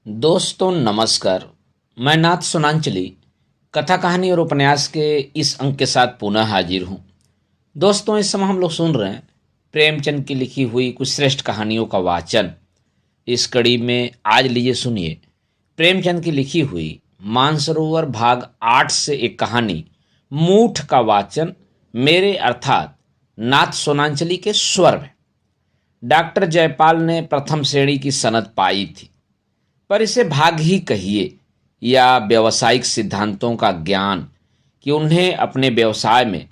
दोस्तों नमस्कार। मैं नाथ सुनांचली कथा कहानी और उपन्यास के इस अंक के साथ पुनः हाजिर हूँ। दोस्तों, इस समय हम लोग सुन रहे हैं प्रेमचंद की लिखी हुई कुछ श्रेष्ठ कहानियों का वाचन। इस कड़ी में आज लीजिए सुनिए प्रेमचंद की लिखी हुई मानसरोवर भाग 8 से एक कहानी मूठ का वाचन मेरे अर्थात नाथ सोनांचली के स्वर में। डॉक्टर जयपाल ने प्रथम श्रेणी की सनद पाई थी, पर इसे भाग ही कहिए या व्यवसायिक सिद्धांतों का ज्ञान कि उन्हें अपने व्यवसाय में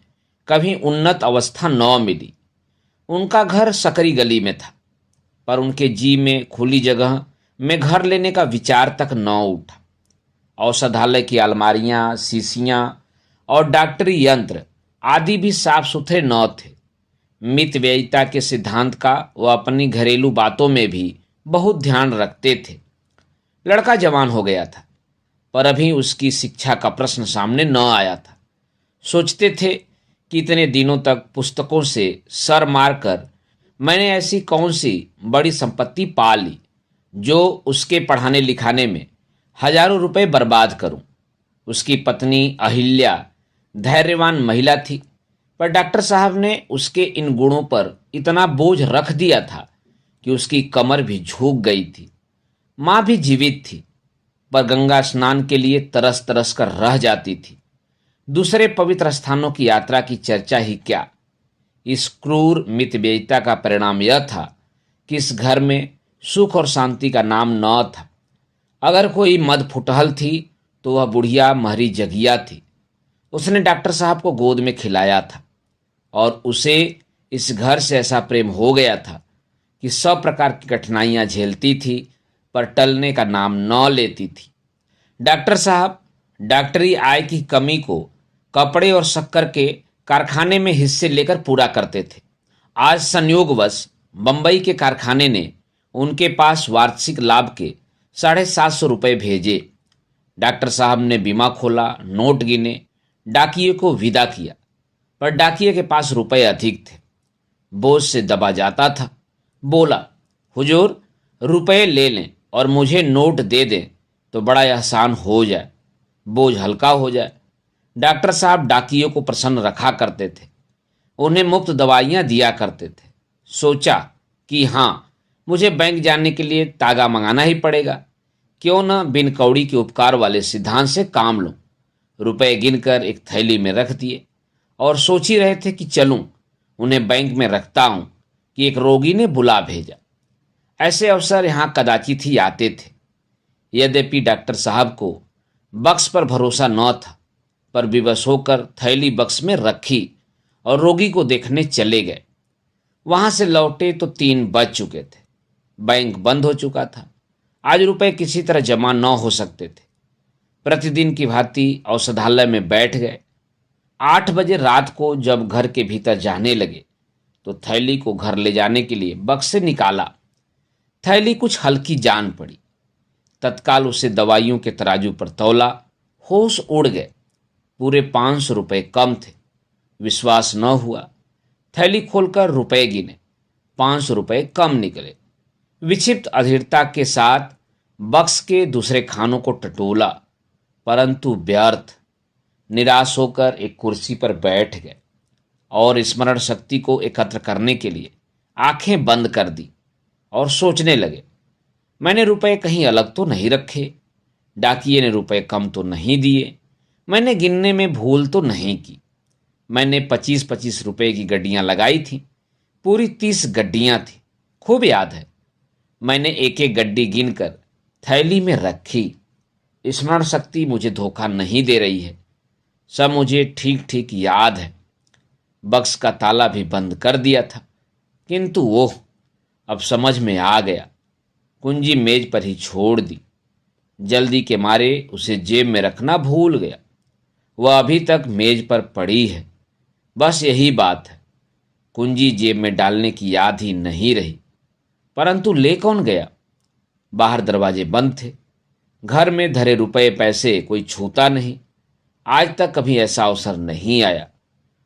कभी उन्नत अवस्था न मिली। उनका घर सकरी गली में था, पर उनके जी में खुली जगह में घर लेने का विचार तक न उठा। औषधालय की अलमारियां, शीशियां और डॉक्टरी यंत्र आदि भी साफ सुथरे न थे। मितव्ययिता के सिद्धांत का वह अपनी घरेलू बातों में भी बहुत ध्यान रखते थे। लड़का जवान हो गया था, पर अभी उसकी शिक्षा का प्रश्न सामने न आया था। सोचते थे कि इतने दिनों तक पुस्तकों से सर मारकर मैंने ऐसी कौन सी बड़ी संपत्ति पा ली जो उसके पढ़ाने लिखाने में हजारों रुपए बर्बाद करूं। उसकी पत्नी अहिल्या धैर्यवान महिला थी, पर डॉक्टर साहब ने उसके इन गुणों पर इतना बोझ रख दिया था कि उसकी कमर भी झुक गई थी। माँ भी जीवित थी, पर गंगा स्नान के लिए तरस तरस कर रह जाती थी। दूसरे पवित्र स्थानों की यात्रा की चर्चा ही क्या। इस क्रूर मितव्ययिता का परिणाम यह था कि इस घर में सुख और शांति का नाम न था। अगर कोई मद फुटहल थी तो वह बुढ़िया महरी जगिया थी। उसने डॉक्टर साहब को गोद में खिलाया था और उसे इस घर से ऐसा प्रेम हो गया था कि सब प्रकार की कठिनाइयां झेलती थी, पर टलने का नाम न लेती थी। डॉक्टर साहब डॉक्टरी आय की कमी को कपड़े और शक्कर के कारखाने में हिस्से लेकर पूरा करते थे। आज संयोगवश बंबई के कारखाने ने उनके पास वार्षिक लाभ के 750 रुपये भेजे। डॉक्टर साहब ने बीमा खोला, नोट गिने, डाकिये को विदा किया, पर डाकिये के पास रुपए अधिक थे। बोझ से दबा जाता था। बोला, हुजूर रुपए ले लें और मुझे नोट दे दें तो बड़ा एहसान हो जाए, बोझ हल्का हो जाए। डॉक्टर साहब डाकियों को प्रसन्न रखा करते थे, उन्हें मुफ्त दवाइयाँ दिया करते थे। सोचा कि हाँ, मुझे बैंक जाने के लिए तागा मंगाना ही पड़ेगा, क्यों न बिन कौड़ी के उपकार वाले सिद्धांत से काम लूं। रुपए गिनकर एक थैली में रख दिए और सोच ही रहे थे कि चलूं, उन्हें बैंक में रखता हूं कि एक रोगी ने बुला भेजा। ऐसे अवसर यहाँ कदाचित ही आते थे। यद्यपि डॉक्टर साहब को बक्स पर भरोसा न था, पर विवश होकर थैली बक्स में रखी और रोगी को देखने चले गए। वहां से लौटे तो 3 बज चुके थे। बैंक बंद हो चुका था। आज रुपए किसी तरह जमा न हो सकते थे। प्रतिदिन की भांति औषधालय में बैठ गए। 8 बजे रात को जब घर के भीतर जाने लगे तो थैली को घर ले जाने के लिए बक्स से निकाला। थैली कुछ हल्की जान पड़ी। तत्काल उसे दवाइयों के तराजू पर तौला। होश उड़ गए। पूरे 500 रुपये कम थे। विश्वास न हुआ। थैली खोलकर रुपए गिने, 500 रुपये कम निकले। विक्षिप्त अधीरता के साथ बक्स के दूसरे खानों को टटोला, परंतु व्यर्थ। निराश होकर एक कुर्सी पर बैठ गए और स्मरण शक्ति को एकत्र करने के लिए आंखें बंद कर दी और सोचने लगे, मैंने रुपए कहीं अलग तो नहीं रखे, डाकिये ने रुपए कम तो नहीं दिए, मैंने गिनने में भूल तो नहीं की। मैंने 25-25 रुपए की गड्डियां लगाई थी, पूरी 30 गड्डियां थी। खूब याद है। मैंने एक एक गड्डी गिनकर थैली में रखी। स्मरण शक्ति मुझे धोखा नहीं दे रही है, सब मुझे ठीक ठीक याद है। बक्स का ताला भी बंद कर दिया था, किंतु वो अब समझ में आ गया। कुंजी मेज पर ही छोड़ दी। जल्दी के मारे उसे जेब में रखना भूल गया। वह अभी तक मेज पर पड़ी है। बस यही बात है, कुंजी जेब में डालने की याद ही नहीं रही। परंतु ले कौन गया? बाहर दरवाजे बंद थे। घर में धरे रुपए पैसे कोई छूता नहीं। आज तक कभी ऐसा अवसर नहीं आया।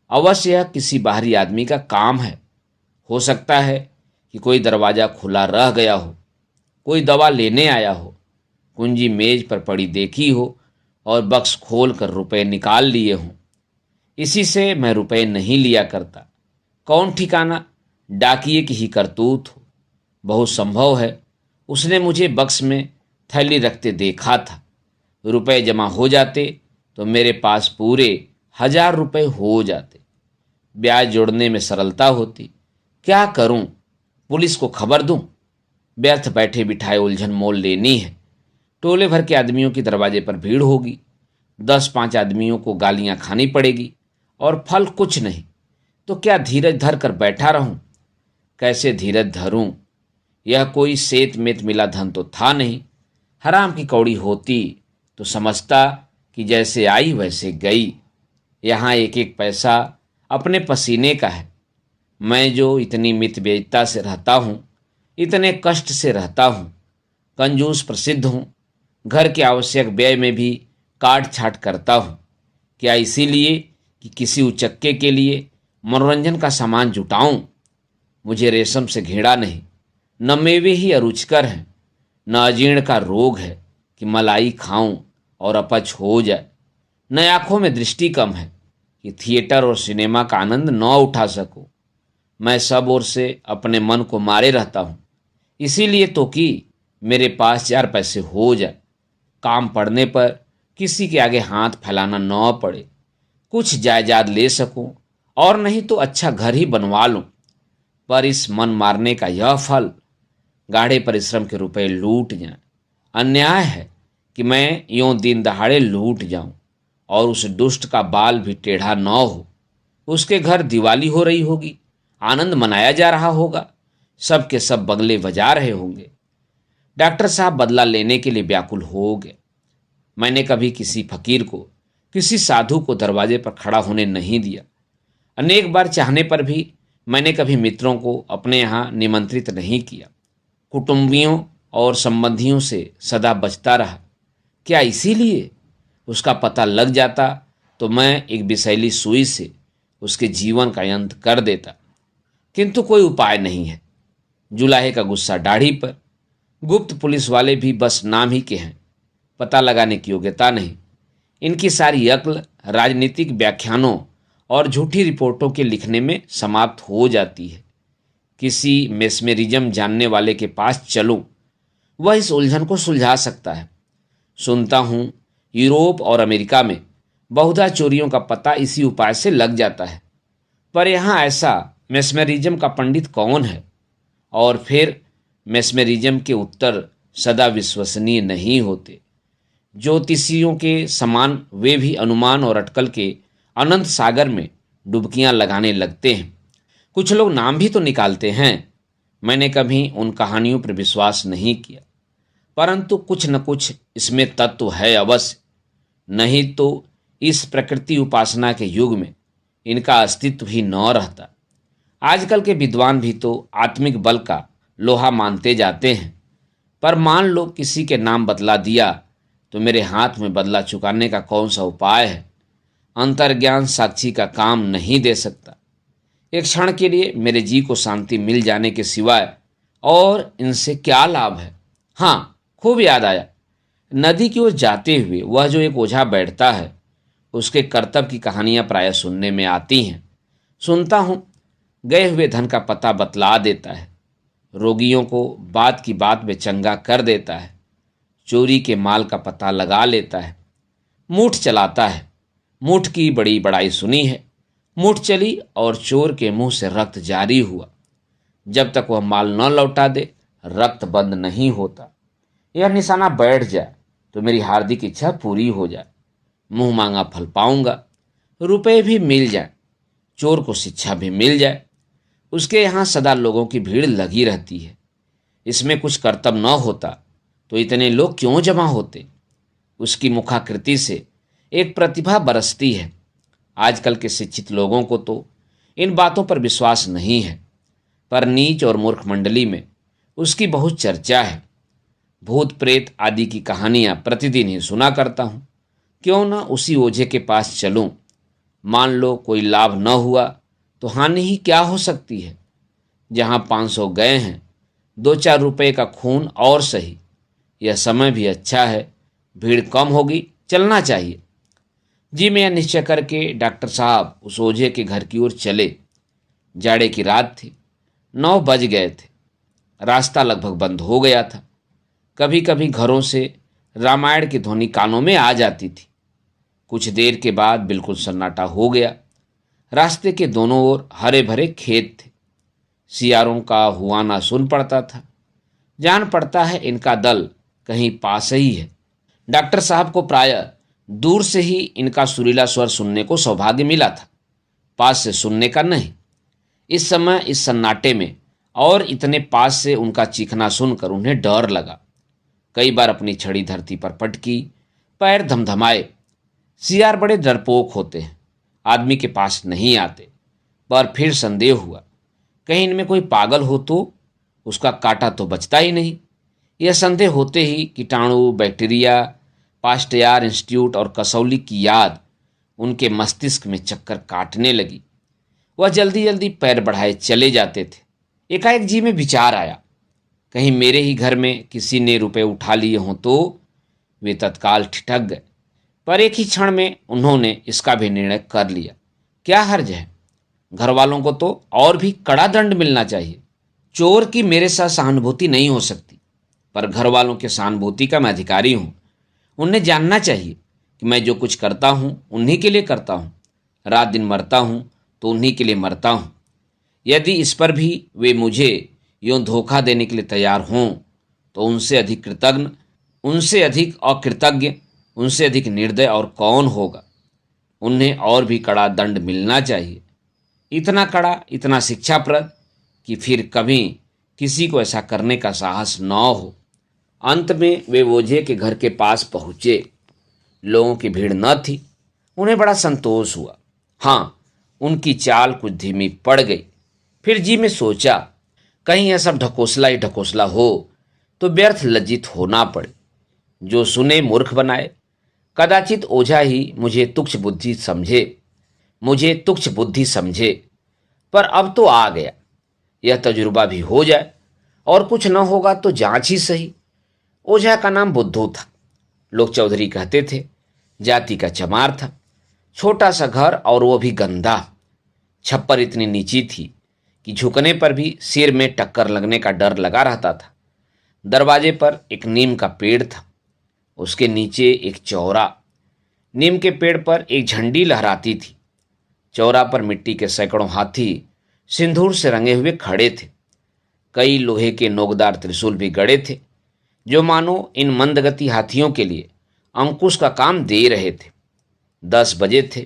अवश्य यह किसी बाहरी आदमी का काम है। हो सकता है कि कोई दरवाजा खुला रह गया हो, कोई दवा लेने आया हो, कुंजी मेज पर पड़ी देखी हो और बक्स खोल कर रुपए निकाल लिए हों। इसी से मैं रुपए नहीं लिया करता। कौन ठिकाना डाकिए की ही करतूत हो। बहुत संभव है उसने मुझे बक्स में थैली रखते देखा था। रुपए जमा हो जाते तो मेरे पास पूरे 1000 रुपए हो जाते। ब्याज जोड़ने में सरलता होती। क्या करूं? पुलिस को खबर दूं? व्यर्थ बैठे बिठाए उलझन मोल लेनी है। टोले भर के आदमियों की दरवाजे पर भीड़ होगी। 10-5 आदमियों को गालियां खानी पड़ेगी और फल कुछ नहीं। तो क्या धीरज धर कर बैठा रहूं? कैसे धीरज धरूं? यह कोई सेत मेत मिला धन तो था नहीं। हराम की कौड़ी होती तो समझता कि जैसे आई वैसे गई। यहाँ एक एक पैसा अपने पसीने का है। मैं जो इतनी मितव्ययिता से रहता हूँ, इतने कष्ट से रहता हूँ, कंजूस प्रसिद्ध हूँ, घर के आवश्यक व्यय में भी काट छाट करता हूँ। क्या इसीलिए कि किसी उचक्के के लिए मनोरंजन का सामान जुटाऊं? मुझे रेशम से घृणा नहीं। न मेवे ही अरुचिकर हैं, न अजीर्ण का रोग है कि मलाई खाऊं और अपच हो जाए। न आंखों में दृष्टि कम है कि थिएटर और सिनेमा का आनंद न उठा सकूं। मैं सब ओर से अपने मन को मारे रहता हूं, इसीलिए तो कि मेरे पास 4 पैसे हो जाए, काम पड़ने पर किसी के आगे हाथ फैलाना न पड़े, कुछ जायदाद ले सकूं और नहीं तो अच्छा घर ही बनवा लूं। पर इस मन मारने का यह फल, गाढ़े परिश्रम के रुपए लूट जाएं। अन्याय है कि मैं यूं दिन दहाड़े लूट जाऊं और उस दुष्ट का बाल भी टेढ़ा न हो। उसके घर दिवाली हो रही होगी, आनंद मनाया जा रहा होगा, सब के सब बगले बजा रहे होंगे। डॉक्टर साहब बदला लेने के लिए व्याकुल हो गए। मैंने कभी किसी फकीर को, किसी साधु को दरवाजे पर खड़ा होने नहीं दिया। अनेक बार चाहने पर भी मैंने कभी मित्रों को अपने यहाँ निमंत्रित नहीं किया। कुटुंबियों और संबंधियों से सदा बचता रहा। क्या इसीलिए उसका पता लग जाता तो मैं एक विषैली सुई से उसके जीवन का अंत कर देता? किंतु कोई उपाय नहीं है। जुलाहे का गुस्सा दाढ़ी पर। गुप्त पुलिस वाले भी बस नाम ही के हैं, पता लगाने की योग्यता नहीं। इनकी सारी अक्ल राजनीतिक व्याख्यानों और झूठी रिपोर्टों के लिखने में समाप्त हो जाती है। किसी मेस्मेरिज्म जानने वाले के पास चलूं, वह इस उलझन को सुलझा सकता है। सुनता हूं यूरोप और अमेरिका में बहुधा चोरियों का पता इसी उपाय से लग जाता है। पर यहाँ ऐसा मेस्मेरिज्म का पंडित कौन है? और फिर मेस्मेरिज्म के उत्तर सदा विश्वसनीय नहीं होते। ज्योतिषियों के समान वे भी अनुमान और अटकल के अनंत सागर में डुबकियां लगाने लगते हैं। कुछ लोग नाम भी तो निकालते हैं। मैंने कभी उन कहानियों पर विश्वास नहीं किया, परंतु कुछ न कुछ इसमें तत्व है अवश्य। नहीं तो इस प्रकृति उपासना के युग में इनका अस्तित्व ही न रहता। आजकल के विद्वान भी तो आत्मिक बल का लोहा मानते जाते हैं। पर मान लो किसी के नाम बदला दिया तो मेरे हाथ में बदला चुकाने का कौन सा उपाय है? अंतर्ज्ञान साक्षी का काम नहीं दे सकता। एक क्षण के लिए मेरे जी को शांति मिल जाने के सिवाय और इनसे क्या लाभ है? हाँ, खूब याद आया। नदी की ओर जाते हुए वह जो एक ओझा बैठता है, उसके कर्तव्य की कहानियां प्रायः सुनने में आती हैं। सुनता हूं गए हुए धन का पता बतला देता है, रोगियों को बात की बात में चंगा कर देता है, चोरी के माल का पता लगा लेता है, मूठ चलाता है। मूठ की बड़ी बड़ाई सुनी है। मूठ चली और चोर के मुंह से रक्त जारी हुआ। जब तक वह माल न लौटा दे रक्त बंद नहीं होता। यह निशाना बैठ जाए तो मेरी हार्दिक इच्छा पूरी हो जाए। मुंह मांगा फल पाऊंगा, रुपए भी मिल जाए, चोर को शिक्षा भी मिल जाए। उसके यहाँ सदा लोगों की भीड़ लगी रहती है। इसमें कुछ कर्तव्य न होता तो इतने लोग क्यों जमा होते? उसकी मुखाकृति से एक प्रतिभा बरसती है। आजकल के शिक्षित लोगों को तो इन बातों पर विश्वास नहीं है, पर नीच और मूर्ख मंडली में उसकी बहुत चर्चा है। भूत प्रेत आदि की कहानियां प्रतिदिन ही सुना करता हूं। क्यों न उसी ओझे के पास चलूं? मान लो कोई लाभ न हुआ तो हानि ही क्या हो सकती है? जहां 500 गए हैं, 2-4 रुपए का खून और सही। यह समय भी अच्छा है, भीड़ कम होगी, चलना चाहिए। जी मैं यह निश्चय करके डॉक्टर साहब उस ओझे के घर की ओर चले। जाड़े की रात थी, 9 बज गए थे। रास्ता लगभग बंद हो गया था। कभी कभी घरों से रामायण की ध्वनि कानों में आ जाती थी। कुछ देर के बाद बिल्कुल सन्नाटा हो गया। रास्ते के दोनों ओर हरे भरे खेत थे। सियारों का हुआना सुन पड़ता था। जान पड़ता है इनका दल कहीं पास ही है। डॉक्टर साहब को प्रायः दूर से ही इनका सुरीला स्वर सुनने को सौभाग्य मिला था, पास से सुनने का नहीं। इस समय इस सन्नाटे में और इतने पास से उनका चीखना सुनकर उन्हें डर लगा। कई बार अपनी छड़ी धरती पर पटकी, पैर धमधमाए। सियार बड़े डरपोक होते हैं, आदमी के पास नहीं आते। पर फिर संदेह हुआ, कहीं इनमें कोई पागल हो तो? उसका काटा तो बचता ही नहीं। यह संदेह होते ही कीटाणु, बैक्टीरिया, पास्टियर इंस्टीट्यूट और कसौली की याद उनके मस्तिष्क में चक्कर काटने लगी। वह जल्दी जल्दी पैर बढ़ाए चले जाते थे। एकाएक जी में विचार आया, कहीं मेरे ही घर में किसी ने रुपए उठा लिए हों तो? वे तत्काल ठिठक गए, पर एक ही क्षण में उन्होंने इसका भी निर्णय कर लिया। क्या हर्ज है, घर वालों को तो और भी कड़ा दंड मिलना चाहिए। चोर की मेरे साथ सहानुभूति नहीं हो सकती, पर घर वालों के सहानुभूति का मैं अधिकारी हूं। उन्हें जानना चाहिए कि मैं जो कुछ करता हूं उन्हीं के लिए करता हूं। रात दिन मरता हूं तो उन्हीं के लिए मरता हूं। यदि इस पर भी वे मुझे यूं धोखा देने के लिए तैयार हों तो उनसे अधिक कृतज्ञ, उनसे अधिक अकृतज्ञ, उनसे अधिक निर्दय और कौन होगा। उन्हें और भी कड़ा दंड मिलना चाहिए, इतना कड़ा, इतना शिक्षाप्रद कि फिर कभी किसी को ऐसा करने का साहस न हो। अंत में वे ओझे के घर के पास पहुंचे। लोगों की भीड़ न थी। उन्हें बड़ा संतोष हुआ। हाँ, उनकी चाल कुछ धीमी पड़ गई। फिर जी में सोचा, कहीं यह सब ढकोसला ही ढकोसला हो तो व्यर्थ लज्जित होना पड़े। जो सुने मूर्ख बनाए। कदाचित ओझा ही मुझे तुच्छ बुद्धि समझे। पर अब तो आ गया, यह तजुर्बा भी हो जाए, और कुछ न होगा तो जांच ही सही। ओझा का नाम बुद्धू था। लोग चौधरी कहते थे। जाति का चमार था। छोटा सा घर और वो भी गंदा। छप्पर इतनी नीची थी कि झुकने पर भी सिर में टक्कर लगने का डर लगा रहता था। दरवाजे पर एक नीम का पेड़ था, उसके नीचे एक चौरा। नीम के पेड़ पर एक झंडी लहराती थी। चौरा पर मिट्टी के सैकड़ों हाथी सिंदूर से रंगे हुए खड़े थे। कई लोहे के नोकदार त्रिशूल भी गड़े थे, जो मानो इन मंदगति हाथियों के लिए अंकुश का काम दे रहे थे। 10 बजे थे।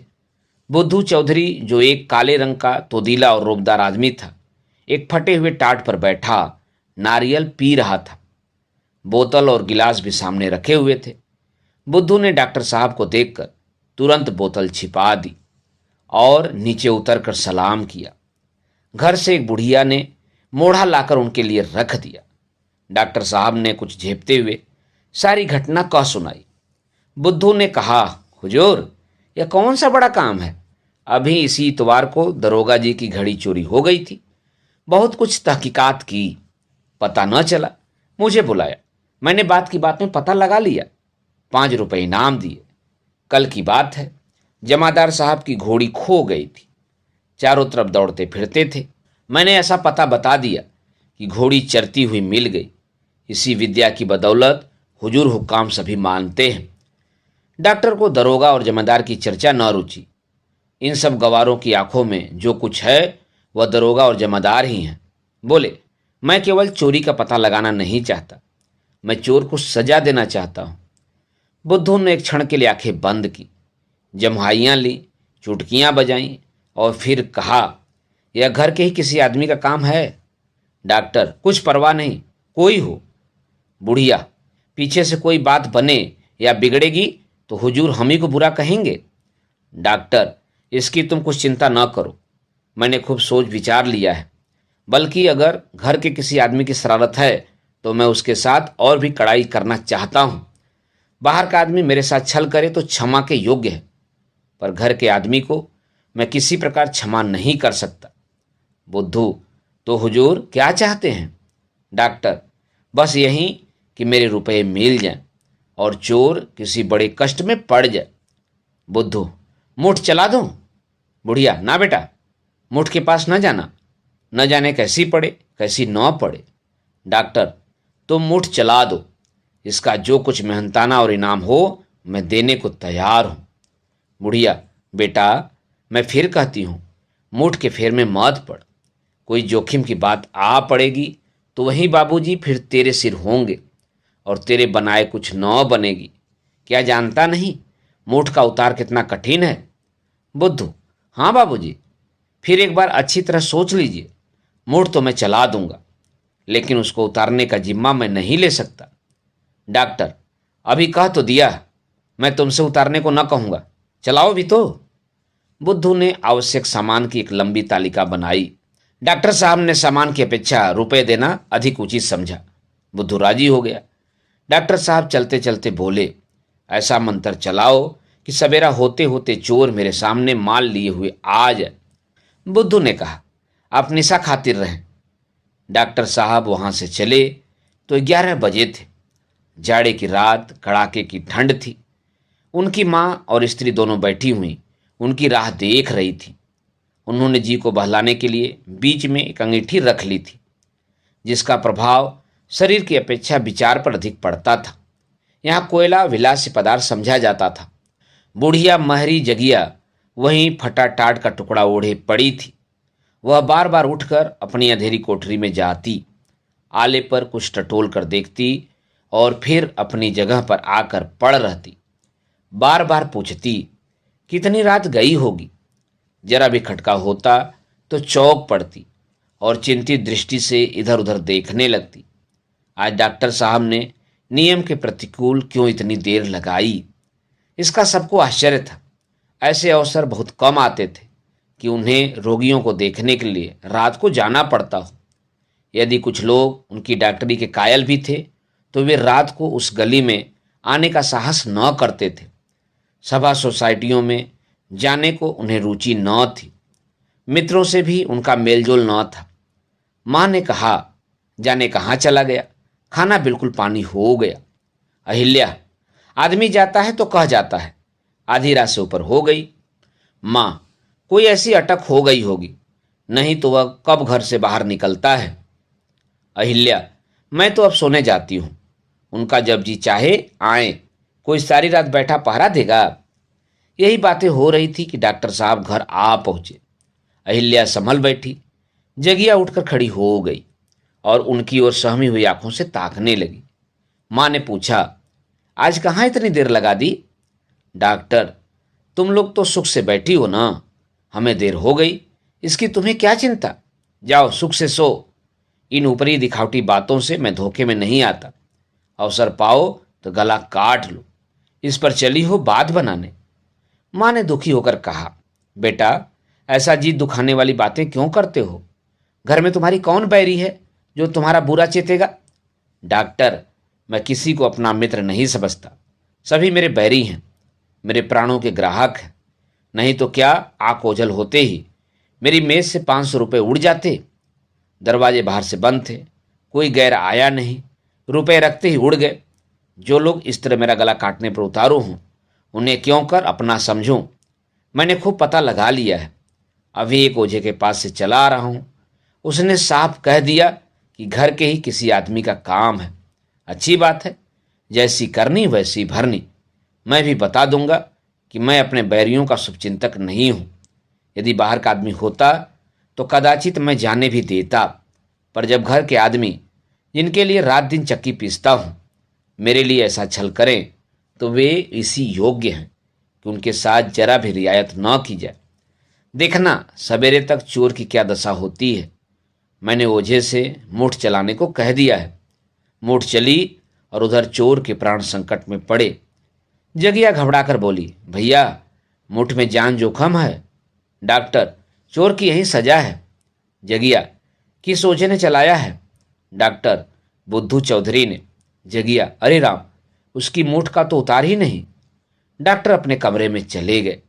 बुद्धू चौधरी, जो एक काले रंग का तोदीला और रोबदार आदमी था, एक फटे हुए टाट पर बैठा नारियल पी रहा था। बोतल और गिलास भी सामने रखे हुए थे। बुद्धू ने डॉक्टर साहब को देखकर तुरंत बोतल छिपा दी और नीचे उतरकर सलाम किया। घर से एक बुढ़िया ने मोढ़ा लाकर उनके लिए रख दिया। डॉक्टर साहब ने कुछ झेपते हुए सारी घटना कह सुनाई। बुद्धू ने कहा, हुजूर, यह कौन सा बड़ा काम है। अभी इसी इतवार को दरोगा जी की घड़ी चोरी हो गई थी। बहुत कुछ तहकीकात की, पता न चला। मुझे बुलाया, मैंने बात की बात में पता लगा लिया। 5 रुपए इनाम दिए। कल की बात है, जमादार साहब की घोड़ी खो गई थी। चारों तरफ दौड़ते फिरते थे। मैंने ऐसा पता बता दिया कि घोड़ी चरती हुई मिल गई। इसी विद्या की बदौलत हुजूर हुक्काम सभी मानते हैं। डॉक्टर को दरोगा और जमादार की चर्चा न रुची। इन सब गवारों की आंखों में जो कुछ है वह दरोगा और जमादार ही हैं। बोले, मैं केवल चोरी का पता लगाना नहीं चाहता, मैं चोर को सजा देना चाहता हूं। बुद्धू ने एक क्षण के लिए आंखें बंद की, जम्हाइयां ली, चुटकियां बजाईं और फिर कहा, यह घर के ही किसी आदमी का काम है। डॉक्टर, कुछ परवाह नहीं, कोई हो। बुढ़िया, पीछे से कोई बात बने या बिगड़ेगी तो हुजूर हम ही को बुरा कहेंगे। डॉक्टर, इसकी तुम कुछ चिंता न करो, मैंने खूब सोच विचार लिया है। बल्कि अगर घर के किसी आदमी की शरारत है तो मैं उसके साथ और भी कड़ाई करना चाहता हूं। बाहर का आदमी मेरे साथ छल करे तो क्षमा के योग्य है, पर घर के आदमी को मैं किसी प्रकार क्षमा नहीं कर सकता। बुद्धू, तो हुजूर क्या चाहते हैं? डॉक्टर, बस यही कि मेरे रुपए मिल जाएं और चोर किसी बड़े कष्ट में पड़ जाए। बुद्धू, मुठ चला दूं? बुढ़िया, ना बेटा, मुठ के पास न जाना, न जाने कैसी पड़े कैसी न पड़े। डॉक्टर, तुम मुठ चला दो, इसका जो कुछ मेहनताना और इनाम हो मैं देने को तैयार हूं। बुढ़िया, बेटा, मैं फिर कहती हूं, मुठ के फेर में मत पड़। कोई जोखिम की बात आ पड़ेगी तो वहीं बाबूजी फिर तेरे सिर होंगे और तेरे बनाए कुछ न बनेगी। क्या जानता नहीं मुठ का उतार कितना कठिन है? बुद्धू, हाँ बाबूजी, फिर एक बार अच्छी तरह सोच लीजिए। मुठ तो मैं चला दूंगा, लेकिन उसको उतारने का जिम्मा मैं नहीं ले सकता। डॉक्टर, अभी कह तो दिया, मैं तुमसे उतारने को न कहूंगा, चलाओ भी तो। बुद्धू ने आवश्यक सामान की एक लंबी तालिका बनाई। डॉक्टर साहब ने सामान की अपेक्षा रुपए देना अधिक उचित समझा। बुद्धू राजी हो गया। डॉक्टर साहब चलते चलते बोले, ऐसा मंत्र चलाओ कि सवेरा होते होते चोर मेरे सामने माल लिए हुए आ जाए। बुद्धू ने कहा, आप निशा खातिर रहें। डॉक्टर साहब वहां से चले तो 11 बजे थे। जाड़े की रात, कड़ाके की ठंड थी। उनकी माँ और स्त्री दोनों बैठी हुई उनकी राह देख रही थी। उन्होंने जी को बहलाने के लिए बीच में एक अंगीठी रख ली थी, जिसका प्रभाव शरीर की अपेक्षा विचार पर अधिक पड़ता था। यहाँ कोयला विलासी पदार्थ समझा जाता था। बुढ़िया महरी जगिया वहीं फटा टाट का टुकड़ा ओढ़े पड़ी थी। वह बार बार उठकर अपनी अंधेरी कोठरी में जाती, आले पर कुछ टटोल कर देखती और फिर अपनी जगह पर आकर पड़ रहती। बार बार पूछती, कितनी रात गई होगी। जरा भी खटका होता तो चौंक पड़ती और चिंतित दृष्टि से इधर उधर देखने लगती। आज डॉक्टर साहब ने नियम के प्रतिकूल क्यों इतनी देर लगाई, इसका सबको आश्चर्य था। ऐसे अवसर बहुत कम आते थे कि उन्हें रोगियों को देखने के लिए रात को जाना पड़ता हो। यदि कुछ लोग उनकी डॉक्टरी के कायल भी थे तो वे रात को उस गली में आने का साहस न करते थे। सभा सोसाइटियों में जाने को उन्हें रुचि न थी। मित्रों से भी उनका मेलजोल न था। माँ ने कहा, जाने कहाँ चला गया, खाना बिल्कुल पानी हो गया। अहिल्या, आदमी जाता है तो कह जाता है, आधी रात से ऊपर हो गई। माँ, कोई ऐसी अटक हो गई होगी, नहीं तो वह कब घर से बाहर निकलता है। अहिल्या, मैं तो अब सोने जाती हूँ, उनका जब जी चाहे आए, कोई सारी रात बैठा पहरा देगा। यही बातें हो रही थी कि डॉक्टर साहब घर आ पहुंचे। अहिल्या संभल बैठी। जगिया उठकर खड़ी हो गई और उनकी ओर सहमी हुई आंखों से ताकने लगी। माँ ने पूछा, आज कहाँ इतनी देर लगा दी? डॉक्टर, तुम लोग तो सुख से बैठी हो ना, हमें देर हो गई, इसकी तुम्हें क्या चिंता। जाओ सुख से सो। इन ऊपरी दिखावटी बातों से मैं धोखे में नहीं आता। अवसर पाओ तो गला काट लो, इस पर चली हो बात बनाने। माँ ने दुखी होकर कहा, बेटा, ऐसा जी दुखाने वाली बातें क्यों करते हो? घर में तुम्हारी कौन बैरी है जो तुम्हारा बुरा चेतेगा? डॉक्टर, मैं किसी को अपना मित्र नहीं समझता, सभी मेरे बैरी हैं, मेरे प्राणों के ग्राहक हैं। नहीं तो क्या आंख ओझल होते ही मेरी मेज से 500 रुपये उड़ जाते। दरवाजे बाहर से बंद थे, कोई गैर आया नहीं, रुपए रखते ही उड़ गए। जो लोग इस तरह मेरा गला काटने पर उतारू हूं, उन्हें क्यों कर अपना समझूं। मैंने खूब पता लगा लिया है। अभी एक ओझे के पास से चला आ रहा हूं, उसने साफ कह दिया कि घर के ही किसी आदमी का काम है। अच्छी बात है, जैसी करनी वैसी भरनी। मैं भी बता दूंगा कि मैं अपने बैरियों का शुभचिंतक नहीं हूं। यदि बाहर का आदमी होता तो कदाचित मैं जाने भी देता, पर जब घर के आदमी, जिनके लिए रात दिन चक्की पीसता हूं, मेरे लिए ऐसा छल करें तो वे इसी योग्य हैं कि उनके साथ जरा भी रियायत न की जाए। देखना सवेरे तक चोर की क्या दशा होती है। मैंने ओझे से मुठ चलाने को कह दिया है। मुठ चली और उधर चोर के प्राण संकट में पड़े। जगिया घबराकर बोली, भैया, मुठ में जान जोखम है। डॉक्टर, चोर की यही सजा है। जगिया, किस ओझे ने चलाया है? डॉक्टर, बुद्धू चौधरी ने। जगिया, अरे राम, उसकी मुठ का तो उतार ही नहीं। डॉक्टर अपने कमरे में चले गए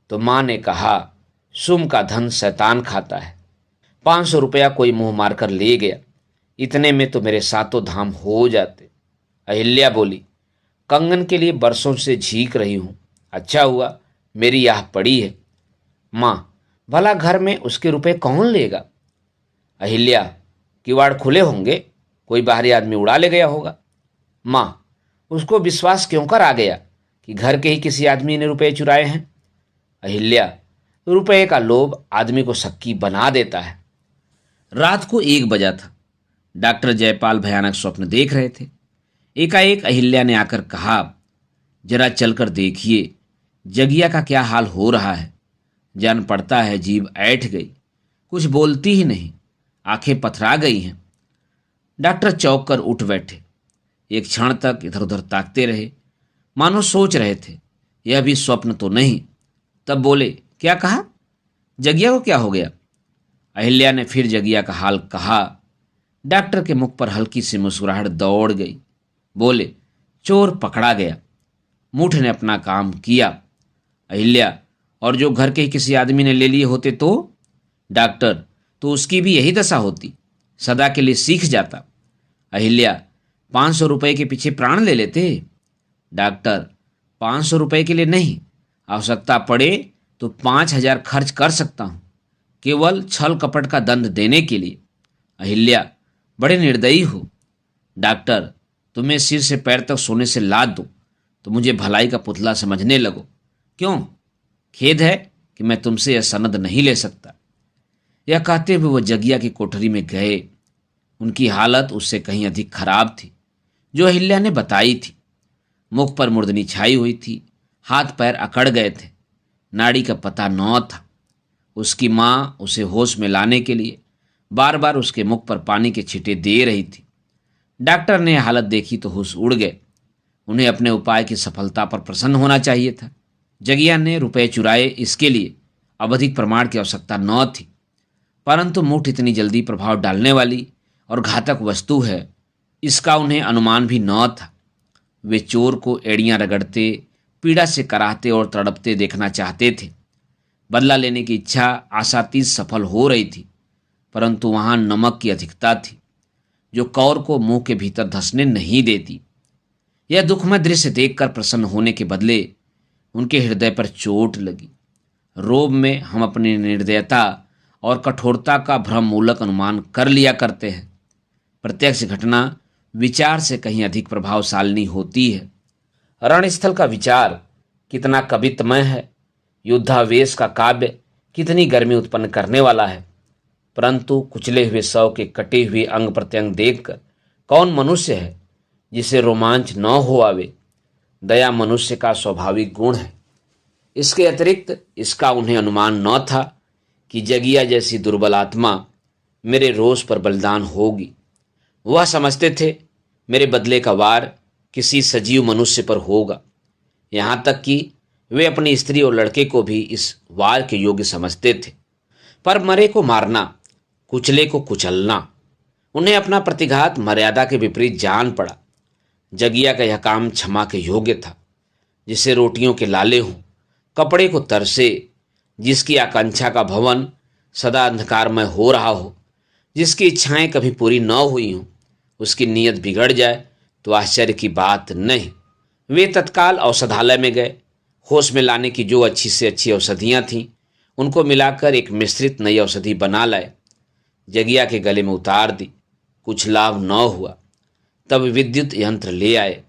तो माँ ने कहा, सुम का धन शैतान खाता है। 500 रुपया कोई मुंह मारकर ले गया, इतने में तो मेरे सातों धाम हो जाते। अहिल्या बोली, कंगन के लिए बरसों से झीक रही हूं। अच्छा हुआ मेरी आह पड़ी है। माँ, भला घर में उसके रुपए कौन लेगा? अहिल्या, किवाड़ खुले होंगे, कोई बाहरी आदमी उड़ा ले गया होगा। माँ, उसको विश्वास क्यों कर आ गया कि घर के ही किसी आदमी ने रुपए चुराए हैं? अहिल्या, रुपए का लोभ आदमी को शक्की बना देता है। रात को 1 बजा था। डॉक्टर जयपाल भयानक स्वप्न देख रहे थे। एकाएक अहिल्या ने आकर कहा, जरा चलकर देखिए जगिया का क्या हाल हो रहा है। जान पड़ता है जीभ ऐंठ गई, कुछ बोलती ही नहीं, आंखें पथरा गई हैं। डॉक्टर चौंक कर उठ बैठे। एक क्षण तक इधर उधर ताकते रहे, मानो सोच रहे थे यह भी स्वप्न तो नहीं। तब बोले, क्या कहा? जगिया को क्या हो गया? अहिल्या ने फिर जगिया का हाल कहा। डॉक्टर के मुख पर हल्की सी मुस्कुराहट दौड़ गई। बोले, चोर पकड़ा गया। मूठ ने अपना काम किया। अहिल्या, और जो घर के ही किसी आदमी ने ले लिए होते तो? डॉक्टर, तो उसकी भी यही दशा होती, सदा के लिए सीख जाता। अहिल्या, 500 रुपए के पीछे प्राण ले लेते? डॉक्टर, 500 रुपए के लिए नहीं, आवश्यकता पड़े तो 5,000 खर्च कर सकता हूं, केवल छल कपट का दंड देने के लिए। अहिल्या, बड़े निर्दयी हो। डॉक्टर, तुम्हें सिर से पैर तक सोने से लाद दूं तो मुझे भलाई का पुतला समझने लगो। क्यों? खेद है कि मैं तुमसे यह सनद नहीं ले सकता। यह कहते हुए वह जगिया की कोठरी में गए। उनकी हालत उससे कहीं अधिक खराब थी जो अहिल्या ने बताई थी। मुख पर मुर्दनी छाई हुई थी, हाथ पैर अकड़ गए थे, नाड़ी का पता न था। उसकी माँ उसे होश में लाने के लिए बार बार उसके मुख पर पानी के छींटे दे रही थी। डॉक्टर ने हालत देखी तो होश उड़ गए। उन्हें अपने उपाय की सफलता पर प्रसन्न होना चाहिए था। जगिया ने रुपए चुराए, इसके लिए अब अधिक प्रमाण की आवश्यकता न थी, परंतु मूठ इतनी जल्दी प्रभाव डालने वाली और घातक वस्तु है, इसका उन्हें अनुमान भी न था। वे चोर को एड़ियां रगड़ते, पीड़ा से कराहते और तड़पते देखना चाहते थे। बदला लेने की इच्छा आशातीत सफल हो रही थी, परंतु वहां नमक की अधिकता थी जो कौर को मुंह के भीतर धंसने नहीं देती। यह दुखमय दृश्य देखकर प्रसन्न होने के बदले उनके हृदय पर चोट लगी। रोब में हम अपनी निर्दयता और कठोरता का भ्रम मूलक अनुमान कर लिया करते हैं। प्रत्यक्ष घटना विचार से कहीं अधिक प्रभावशालिनी होती है। रणस्थल का विचार कितना कवित्वमय है, युद्धावेश का काव्य कितनी गर्मी उत्पन्न करने वाला है, परंतु कुचले हुए शव के कटे हुए अंग प्रत्यंग देखकर कौन मनुष्य है जिसे रोमांच न हो आवे। दया मनुष्य का स्वाभाविक गुण है। इसके अतिरिक्त इसका उन्हें अनुमान न था कि जगिया जैसी दुर्बल आत्मा मेरे रोष पर बलिदान होगी। वह समझते थे मेरे बदले का वार किसी सजीव मनुष्य पर होगा। यहाँ तक कि वे अपनी स्त्री और लड़के को भी इस वार के योग्य समझते थे। पर मरे को मारना, कुचले को कुचलना, उन्हें अपना प्रतिघात मर्यादा के विपरीत जान पड़ा। जगिया का यह काम क्षमा के योग्य था। जिसे रोटियों के लाले हों, कपड़े को तरसे, जिसकी आकांक्षा का भवन सदा अंधकारमय हो रहा हो, जिसकी इच्छाएं कभी पूरी न हुई हों, उसकी नीयत बिगड़ जाए तो आश्चर्य की बात नहीं। वे तत्काल औषधालय में गए। होश में लाने की जो अच्छी से अच्छी औषधियाँ थीं, उनको मिलाकर एक मिश्रित नई औषधि बना लाए। जगिया के गले में उतार दी। कुछ लाभ न हुआ। तब विद्युत यंत्र ले आए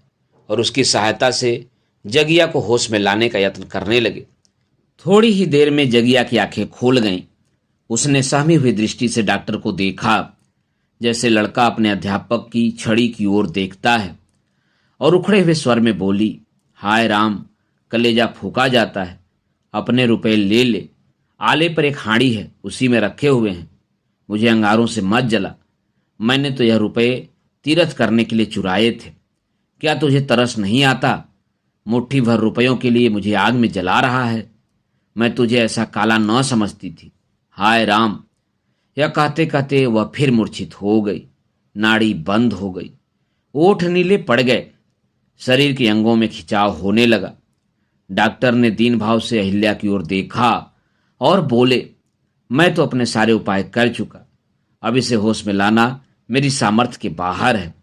और उसकी सहायता से जगिया को होश में लाने का यत्न करने लगे। थोड़ी ही देर में जगिया की आंखें खुल गईं। उसने सहमी हुई दृष्टि से डॉक्टर को देखा, जैसे लड़का अपने अध्यापक की छड़ी की ओर देखता है, और उखड़े हुए स्वर में बोली, हाय राम, कलेजा फूका जाता है। अपने रुपए ले ले, आले पर एक हांडी है, उसी में रखे हुए हैं। मुझे अंगारों से मत जला। मैंने तो यह रुपए तीर्थ करने के लिए चुराए थे। क्या तुझे तरस नहीं आता? मुट्ठी भर रुपयों के लिए मुझे आग में जला रहा है। मैं तुझे ऐसा काला न समझती थी। हाय राम। यह कहते कहते वह फिर मूर्छित हो गई। नाड़ी बंद हो गई। ओठ नीले पड़ गए। शरीर के अंगों में खिंचाव होने लगा। डॉक्टर ने दीन भाव से अहिल्या की ओर देखा और बोले, मैं तो अपने सारे उपाय कर चुका। अब इसे होश में लाना मेरी सामर्थ्य के बाहर है।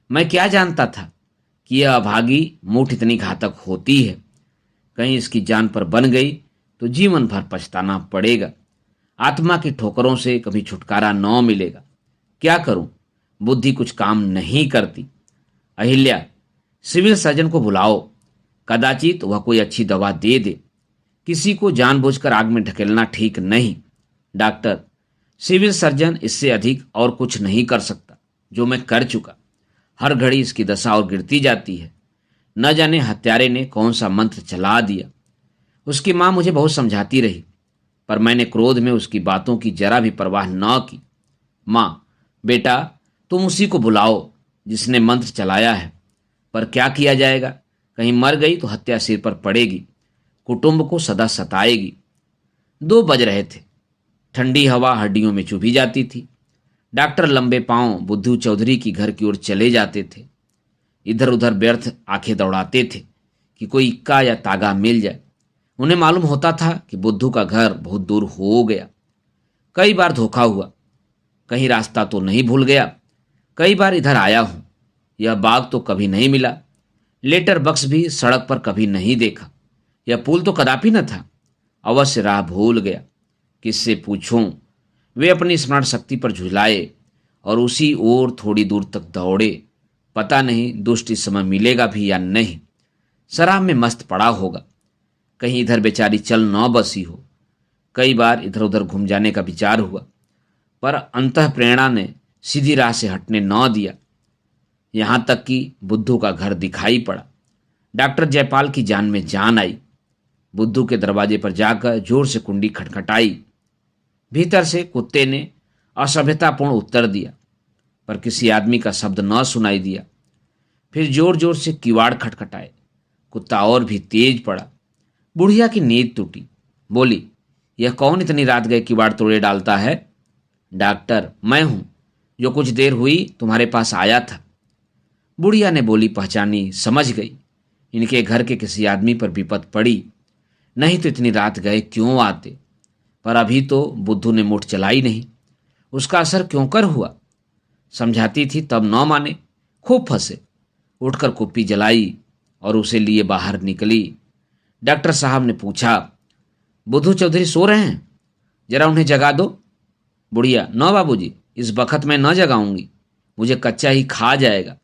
मैं क्या जानता था कि यह अभागी मूठ इतनी घातक होती है। कहीं इसकी जान पर बन गई तो जीवन भर पछताना पड़ेगा। आत्मा की ठोकरों से कभी छुटकारा न मिलेगा। क्या करूं, बुद्धि कुछ काम नहीं करती। अहिल्या, सिविल सर्जन को बुलाओ, कदाचित वह कोई अच्छी दवा दे दे। किसी को जानबूझकर आग में ढकेलना ठीक नहीं। डॉक्टर, सिविल सर्जन इससे अधिक और कुछ नहीं कर सकता जो मैं कर चुका। हर घड़ी इसकी दशा और गिरती जाती है। न जाने हत्यारे ने कौन सा मंत्र चला दिया। उसकी मां मुझे बहुत समझाती रही, पर मैंने क्रोध में उसकी बातों की जरा भी परवाह न की। मां, बेटा, तुम उसी को बुलाओ जिसने मंत्र चलाया है। पर क्या किया जाएगा, कहीं मर गई तो हत्या सिर पर पड़ेगी, कुटुंब को सदा सताएगी। 2 बज रहे थे। ठंडी हवा हड्डियों में चुभी जाती थी। डॉक्टर लंबे पांव बुद्धू चौधरी की घर की ओर चले जाते थे। इधर उधर व्यर्थ आंखें दौड़ाते थे कि कोई इक्का या तागा मिल जाए। उन्हें मालूम होता था कि बुद्धू का घर बहुत दूर हो गया। कई बार धोखा हुआ, कहीं रास्ता तो नहीं भूल गया। कई बार इधर आया हूं, यह बाग तो कभी नहीं मिला। लेटर बक्स भी सड़क पर कभी नहीं देखा। यह पुल तो कदापि न था। अवश्य राह भूल गया। किससे पूछूं। वे अपनी स्मरण शक्ति पर झुलाए और उसी ओर थोड़ी दूर तक दौड़े। पता नहीं दुष्ट इस समय मिलेगा भी या नहीं। शराब में मस्त पड़ा होगा। कहीं इधर बेचारी चल न बसी हो। कई बार इधर उधर घूम जाने का विचार हुआ, पर अंतः प्रेरणा ने सीधी राह से हटने न दिया। यहां तक कि बुद्धू का घर दिखाई पड़ा। डॉक्टर जयपाल की जान में जान आई। बुद्धू के दरवाजे पर जाकर जोर से कुंडी खटखटाई। भीतर से कुत्ते ने असभ्यतापूर्ण उत्तर दिया, पर किसी आदमी का शब्द न सुनाई दिया। फिर जोर जोर से किवाड़ खटखटाए। कुत्ता और भी तेज पड़ा। बुढ़िया की नींद टूटी। बोली, यह कौन इतनी रात गए किवाड़ तोड़े डालता है? डॉक्टर, मैं हूं, जो कुछ देर हुई तुम्हारे पास आया था। बुढ़िया ने बोली पहचानी, समझ गई इनके घर के किसी आदमी पर विपत पड़ी, नहीं तो इतनी रात गए क्यों आते। पर अभी तो बुद्धू ने मुठ चलाई नहीं। उसका असर क्यों कर हुआ। समझाती थी तब न माने। खूब फंसे। उठकर कुप्पी जलाई और उसे लिए बाहर निकली। डॉक्टर साहब ने पूछा, बुद्धू चौधरी सो रहे हैं? जरा उन्हें जगा दो। बुढ़िया, न बाबूजी, इस बखत मैं न जगाऊंगी, मुझे कच्चा ही खा जाएगा।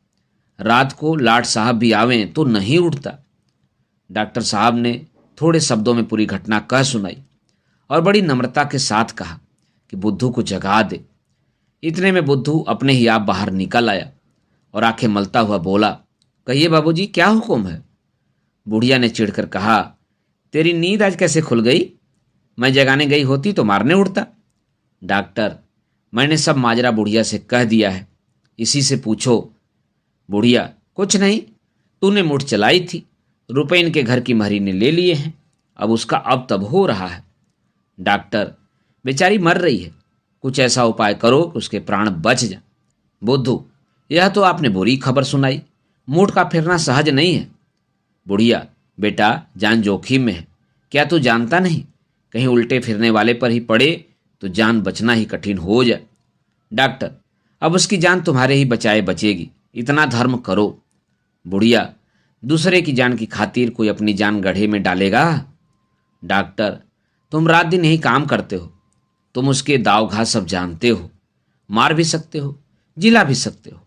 रात को लाट साहब भी आवें तो नहीं उठता। डॉक्टर साहब ने थोड़े शब्दों में पूरी घटना कह सुनाई और बड़ी नम्रता के साथ कहा कि बुद्धू को जगा दे। इतने में बुद्धू अपने ही आप बाहर निकल आया और आंखें मलता हुआ बोला, कहिए बाबूजी, क्या हुक्म है? बुढ़िया ने चिढ़कर कहा, तेरी नींद आज कैसे खुल गई? मैं जगाने गई होती तो मारने उठता। डॉक्टर, मैंने सब माजरा बुढ़िया से कह दिया है, इसी से पूछो। बुढ़िया, कुछ नहीं, तूने मुठ चलाई थी, रुपए इनके घर की महरी ने ले लिए हैं, अब उसका अब तब हो रहा है। डॉक्टर, बेचारी मर रही है, कुछ ऐसा उपाय करो कि उसके प्राण बच जाएं। बुद्धू, यह तो आपने बुरी खबर सुनाई, मुठ का फिरना सहज नहीं है। बुढ़िया, बेटा, जान जोखिम में है, क्या तू जानता नहीं? कहीं उल्टे फिरने वाले पर ही पड़े तो जान बचना ही कठिन हो जाए। डॉक्टर, अब उसकी जान तुम्हारे ही बचाए बचेगी, इतना धर्म करो। बुढ़िया, दूसरे की जान की खातिर कोई अपनी जान गड्ढे में डालेगा? डॉक्टर, तुम रात दिन यही काम करते हो, तुम उसके दाव घात सब जानते हो, मार भी सकते हो, जिला भी सकते हो।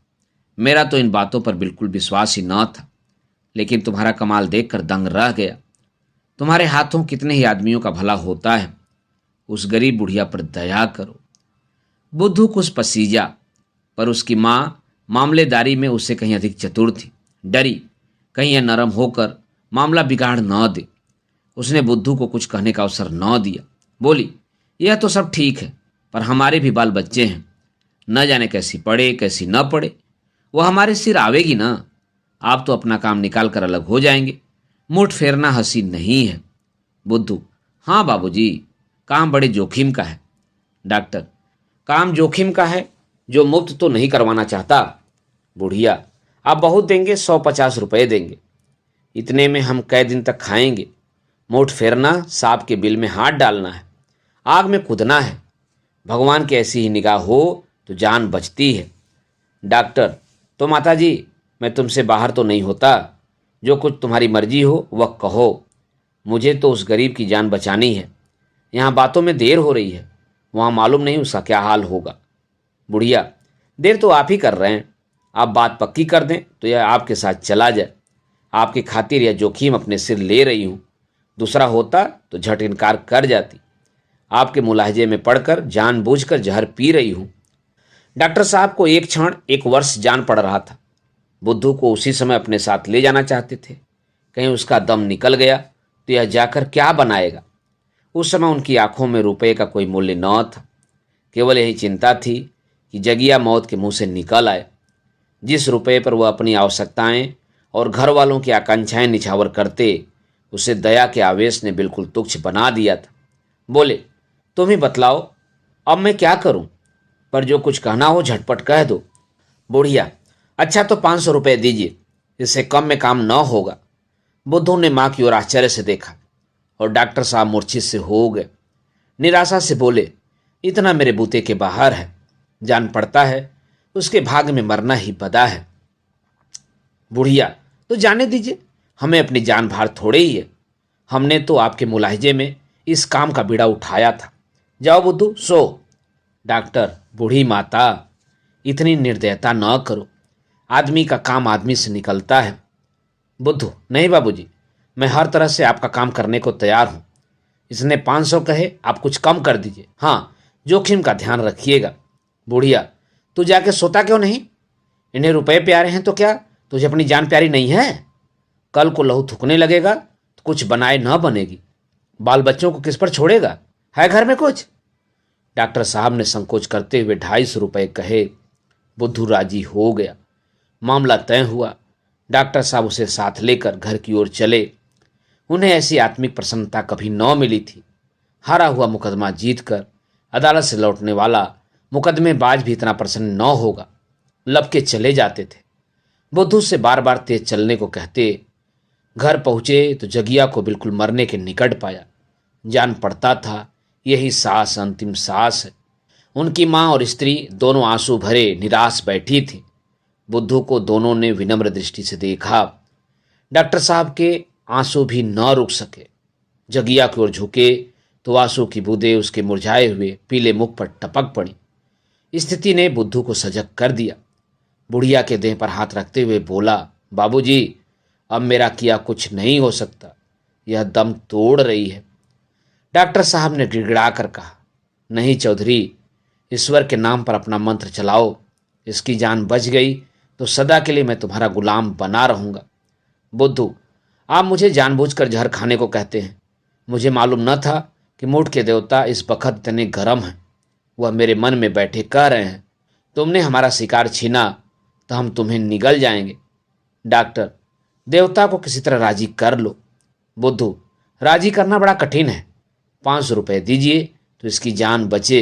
मेरा तो इन बातों पर बिल्कुल विश्वास ही न था, लेकिन तुम्हारा कमाल देखकर दंग रह गया। तुम्हारे हाथों कितने ही आदमियों का भला होता है, उस गरीब बुढ़िया पर दया करो। बुद्धू कुछ पसीजा, पर उसकी मां मामलेदारी में उससे कहीं अधिक चतुर थी। डरी कहीं यह नरम होकर मामला बिगाड़ न दे। उसने बुद्धू को कुछ कहने का अवसर न दिया। बोली, यह तो सब ठीक है, पर हमारे भी बाल बच्चे हैं, न जाने कैसी पड़े कैसी न पड़े, वह हमारे सिर आवेगी ना। आप तो अपना काम निकाल कर अलग हो जाएंगे, मुठ फेरना हंसी नहीं है। बुद्धू, हाँ बाबूजी, काम बड़े जोखिम का है। डॉक्टर, काम जोखिम का है, जो मुफ्त तो नहीं करवाना चाहता। बुढ़िया, आप बहुत देंगे, 150 रुपये देंगे, इतने में हम कई दिन तक खाएंगे। मुठ फेरना, सांप के बिल में हाथ डालना है, आग में कूदना है। भगवान की ऐसी ही निगाह हो तो जान बचती है। डॉक्टर, तो माता जी, मैं तुमसे बाहर तो नहीं होता। जो कुछ तुम्हारी मर्जी हो वह कहो। मुझे तो उस गरीब की जान बचानी है। यहाँ बातों में देर हो रही है, वहाँ मालूम नहीं उसका क्या हाल होगा। बुढ़िया, देर तो आप ही कर रहे हैं। आप बात पक्की कर दें तो यह आपके साथ चला जाए। आपकी खातिर यह जोखिम अपने सिर ले रही हूँ। दूसरा होता तो झट इनकार कर जाती। आपके मुलाहजे में पड़कर जानबूझकर जहर पी रही हूँ। डॉक्टर साहब को एक क्षण एक वर्ष जान पड़ रहा था। बुद्धू को उसी समय अपने साथ ले जाना चाहते थे। कहीं उसका दम निकल गया तो यह जाकर क्या बनाएगा। उस समय उनकी आंखों में रुपये का कोई मूल्य न था। केवल यही चिंता थी कि जगिया मौत के मुंह से निकल आए। जिस रुपये पर वह अपनी आवश्यकताएं और घर वालों की आकांक्षाएं निछावर करते, उसे दया के आवेश ने बिल्कुल तुच्छ बना दिया था। बोले, तुम ही बतलाओ, अब मैं क्या करूं? पर जो कुछ कहना हो झटपट कह दो। बुढ़िया, अच्छा तो 500 रुपये दीजिए, इससे कम में काम न होगा। बुद्धू ने माँ की ओर आश्चर्य से देखा और डॉक्टर साहब मूर्छित से हो गए। निराशा से बोले, इतना मेरे बूते के बाहर है। जान पड़ता है उसके भाग में मरना ही बदा है। बुढ़िया, तो जाने दीजिए, हमें अपनी जान भार थोड़े ही है। हमने तो आपके मुलाहिजे में इस काम का बीड़ा उठाया था। जाओ बुद्धू, सो। डॉक्टर, बूढ़ी माता, इतनी निर्दयता न करो। आदमी का काम आदमी से निकलता है। बुद्धू, नहीं बाबूजी, मैं हर तरह से आपका काम करने को तैयार हूं। इसने 500 कहे, आप कुछ कम कर दीजिए। हाँ, जोखिम का ध्यान रखिएगा। बुढ़िया, तू जाके सोता क्यों नहीं? इन्हें रुपए प्यारे हैं तो क्या तुझे अपनी जान प्यारी नहीं है? कल को लहू थूकने लगेगा तो कुछ बनाए न बनेगी। बाल बच्चों को किस पर छोड़ेगा? है घर में कुछ? डॉक्टर साहब ने संकोच करते हुए 250 रुपये कहे। बुद्धू राजी हो गया। मामला तय हुआ। डॉक्टर साहब उसे साथ लेकर घर की ओर चले। उन्हें ऐसी आत्मिक प्रसन्नता कभी न मिली थी। हारा हुआ मुकदमा जीतकर अदालत से लौटने वाला मुकदमेबाज भी इतना प्रसन्न न होगा। लपके चले जाते थे। बुद्धू से बार बार तेज चलने को कहते। घर पहुंचे तो जगिया को बिल्कुल मरने के निकट पाया। जान पड़ता था यही सांस अंतिम सांस है। उनकी माँ और स्त्री दोनों आंसू भरे निराश बैठी थी। बुद्धू को दोनों ने विनम्र दृष्टि से देखा। डॉक्टर साहब के आंसू भी न रुक सके। जगिया की ओर झुके तो आंसू की बूंदें उसके मुरझाए हुए पीले मुख पर टपक पड़ी। स्थिति ने बुद्धू को सजग कर दिया। बुढ़िया के देह पर हाथ रखते हुए बोला, बाबूजी, अब मेरा किया कुछ नहीं हो सकता। यह दम तोड़ रही है। डॉक्टर साहब ने गिड़गिड़ा कर कहा, नहीं चौधरी, ईश्वर के नाम पर अपना मंत्र चलाओ। इसकी जान बच गई तो सदा के लिए मैं तुम्हारा गुलाम बना रहूंगा। बुद्धू, आप मुझे जानबूझकर जहर खाने को कहते हैं। मुझे मालूम न था कि मूठ के देवता इस बखत इतने गर्म हैं। वह मेरे मन में बैठे कह रहे हैं, तुमने हमारा शिकार छीना तो हम तुम्हें निगल जाएंगे। डॉक्टर, देवता को किसी तरह राजी कर लो। बुद्धू, राजी करना बड़ा कठिन है। 500 रुपये दीजिए तो इसकी जान बचे।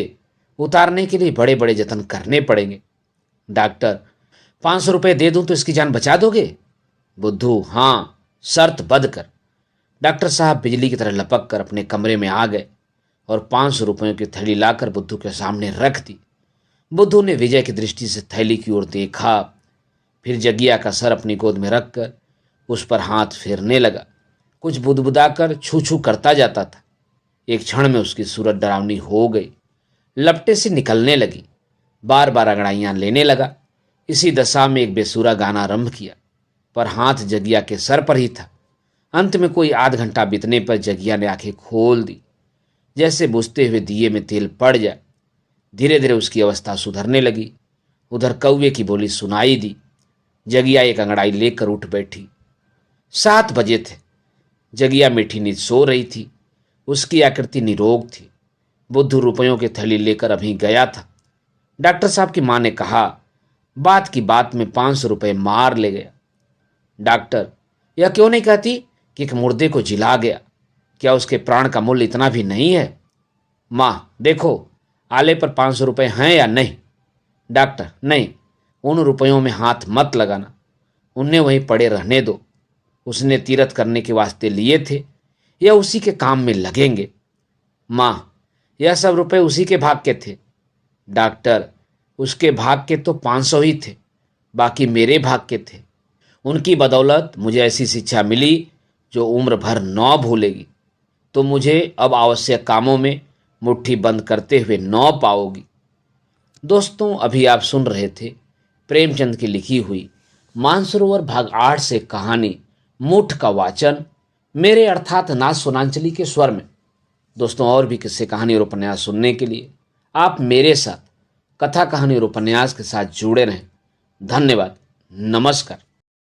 उतारने के लिए बड़े बड़े जतन करने पड़ेंगे। डॉक्टर, 500 रुपये दे दूं तो इसकी जान बचा दोगे? बुद्धू, हाँ, शर्त बंद कर। डॉक्टर साहब बिजली की तरह लपक कर अपने कमरे में आ गए और 500 रुपयों की थैली लाकर बुद्धू के सामने रख दी। बुद्धू ने विजय की दृष्टि से थैली की ओर देखा, फिर जगिया का सर अपनी गोद में रखकर उस पर हाथ फेरने लगा। कुछ बुदबुदाकर छू छू करता जाता था। एक क्षण में उसकी सूरत डरावनी हो गई। लपटे से निकलने लगी। बार बार अंगड़ाइयां लेने लगा। इसी दशा में एक बेसुरा गाना आरंभ किया, पर हाथ जगिया के सर पर ही था। अंत में कोई आध घंटा बीतने पर जगिया ने आंखें खोल दी, जैसे बुझते हुए दिए में तेल पड़ जाए। धीरे धीरे उसकी अवस्था सुधरने लगी। उधर कौवे की बोली सुनाई दी। जगिया एक अंगड़ाई लेकर उठ बैठी। 7 बजे थे। जगिया मीठी नींद सो रही थी। उसकी आकृति निरोग थी। बुद्धू रुपयों की थैली लेकर अभी गया था। डॉक्टर साहब की मां ने कहा, बात की बात में 500 रुपये मार ले गया। डॉक्टर, यह क्यों नहीं कहती कि एक मुर्दे को जिला गया? क्या उसके प्राण का मूल्य इतना भी नहीं है? मां, देखो, आले पर 500 रुपये हैं या नहीं? डॉक्टर, नहीं, उन रुपयों में हाथ मत लगाना। उन्हें वहीं पड़े रहने दो। उसने तीरथ करने के वास्ते लिए थे, यह उसी के काम में लगेंगे। मां, यह सब रुपए उसी के भाग के थे। डॉक्टर, उसके भाग के तो 500 ही थे, बाकी मेरे भाग के थे। उनकी बदौलत मुझे ऐसी शिक्षा मिली जो उम्र भर न भूलेगी। तो मुझे अब आवश्यक कामों में मुट्ठी बंद करते हुए न पाओगी। दोस्तों, अभी आप सुन रहे थे प्रेमचंद की लिखी हुई मानसरोवर भाग 8 से कहानी मूठ का वाचन मेरे अर्थात नाथ सोनांचली के स्वर में। दोस्तों, और भी किस्से, कहानी और उपन्यास सुनने के लिए आप मेरे साथ कथा, कहानी और उपन्यास के साथ जुड़े रहें। धन्यवाद। नमस्कार।